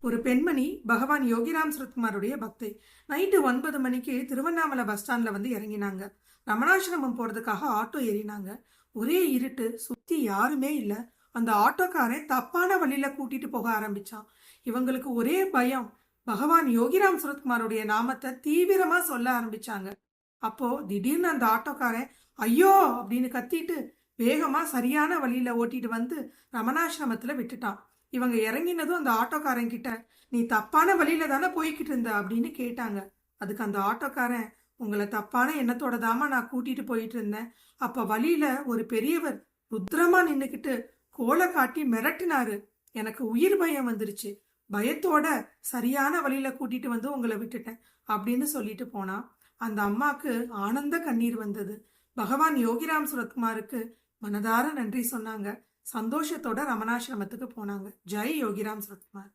ஒரு பெண்மணி பகவான் யோகிராம் சுரத்குமாருடைய பக்தை. நைட்டு 9 மணிக்கு திருவண்ணாமலை பஸ் ஸ்டாண்ட்ல வந்து இறங்கினாங்க. ரமணாசிரமம் போறதுக்காக ஆட்டோ ஏறினாங்க. ஒரே இருட்டு, சுத்தி யாருமே இல்ல. அந்த ஆட்டோக்காரன் தப்பான வழியில கூட்டிட்டு போக ஆரம்பிச்சான். இவங்களுக்கு ஒரே பயம். பகவான் யோகிராம் சுரத்குமாருடைய நாமத்தை தீவிரமா சொல்ல ஆரம்பிச்சாங்க. அப்போ திடீர்னு அந்த ஆட்டோக்காரன் ஐயோ அப்படின்னு கத்திட்டு வேகமா சரியான வழியில ஓட்டிட்டு வந்து ரமணாசிரமத்துல விட்டுட்டான். இவங்க இறங்கினதும் அந்த ஆட்டோக்காரன் கிட்ட நீ தப்பான வழியில தானே போய்கிட்டு இருந்த அப்படின்னு கேட்டாங்க. அதுக்கு அந்த ஆட்டோக்காரன் உங்களை தப்பான எண்ணத்தோட தாமா நான் கூட்டிட்டு போயிட்டு இருந்தேன். அப்ப வழியில ஒரு பெரியவர் ருத்ரமா நின்னுக்கிட்டு கோலை காட்டி மிரட்டினாரு. எனக்கு உயிர் பயம் வந்துருச்சு. பயத்தோட சரியான வழியில கூட்டிட்டு வந்து உங்களை விட்டுட்டேன் அப்படின்னு சொல்லிட்டு போனா. அந்த அம்மாக்கு ஆனந்த கண்ணீர் வந்தது. பகவான் யோகிராம் சுரத்குமாருக்கு மனதார நன்றி சொன்னாங்க. சந்தோஷத்தோட ரமணாசிரமத்துக்கு போனாங்க. ஜெய் யோகிராம் சுரத்குமார்.